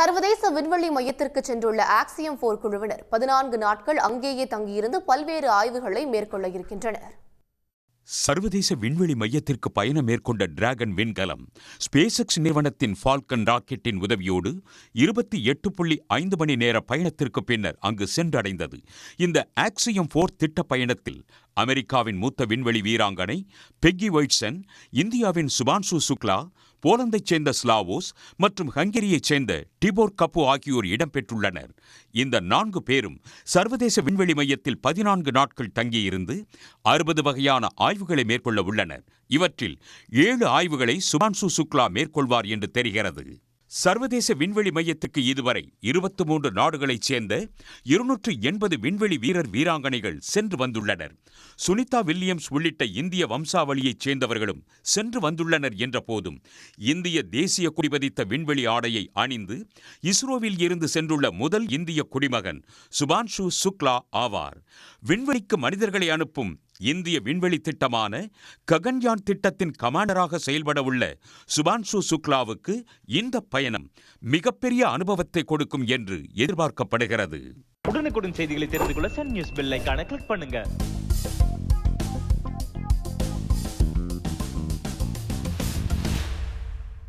சர்வதேச விண்வெளி மையத்திற்கு சென்றுள்ள ஆக்சியம் 4 குழுவினர் 14 நாட்கள் அங்கேயே தங்கியிருந்து பல்வேறு ஆய்வுகளை மேற்கொள்ள இருக்கின்றனர். சர்வதேச விண்வெளி மையத்திற்கு பயணம் மேற்கொண்ட டிராகன் விண்கலம் ஸ்பேஸ்எக்ஸ் நிறுவனத்தின் ஃபால்கன் ராக்கெட்டின் உதவியோடு 28.5 மணி நேர பயணத்திற்கு பின்னர் அங்கு சென்றடைந்தது. இந்த ஆக்சியம் 4 திட்ட பயணத்தில் அமெரிக்காவின் மூத்த விண்வெளி வீராங்கனை பெக்கி வைட்சன், இந்தியாவின் சுபான்ஷு சுக்லா, போலந்தைச் சேர்ந்த ஸ்லாவோஸ் மற்றும் ஹங்கேரியைச் சேர்ந்த டிபோர் கப்பு ஆகியோர் இடம்பெற்றுள்ளனர். இந்த 4 பேரும் சர்வதேச விண்வெளி மையத்தில் 14 நாட்கள் தங்கியிருந்து 60 வகையான ஆய்வுகளை மேற்கொள்ள உள்ளனர். இவற்றில் 7 ஆய்வுகளை சுபான்ஷு சுக்லா மேற்கொள்வார் என்று தெரிகிறது. சர்வதேச விண்வெளி மையத்துக்கு இதுவரை 23 நாடுகளைச் சேர்ந்த 280 விண்வெளி வீரர் வீராங்கனைகள் சென்று வந்துள்ளனர். சுனிதா வில்லியம்ஸ் உள்ளிட்ட இந்திய வம்சாவளியைச் சேர்ந்தவர்களும் சென்று வந்துள்ளனர் என்ற போதும் இந்திய தேசிய குடிபதித்த விண்வெளி ஆடையை அணிந்து இஸ்ரோவில் இருந்து சென்றுள்ள முதல் இந்திய குடிமகன் சுபான்ஷு சுக்லா ஆவார். விண்வெளிக்கு மனிதர்களை அனுப்பும் இந்திய விண்வெளி திட்டமான ககன்யான் திட்டத்தின் கமாண்டராக செயல்பட உள்ள சுபான்ஷு சுக்லாவுக்கு இந்த பயணம் மிகப்பெரிய அனுபவத்தை கொடுக்கும் என்று எதிர்பார்க்கப்படுகிறது. உடனுக்குடன் செய்திகளை தெரிந்து கொள்ள சன் நியூஸ் பெல் ஐகானை கிளிக் பண்ணுங்க.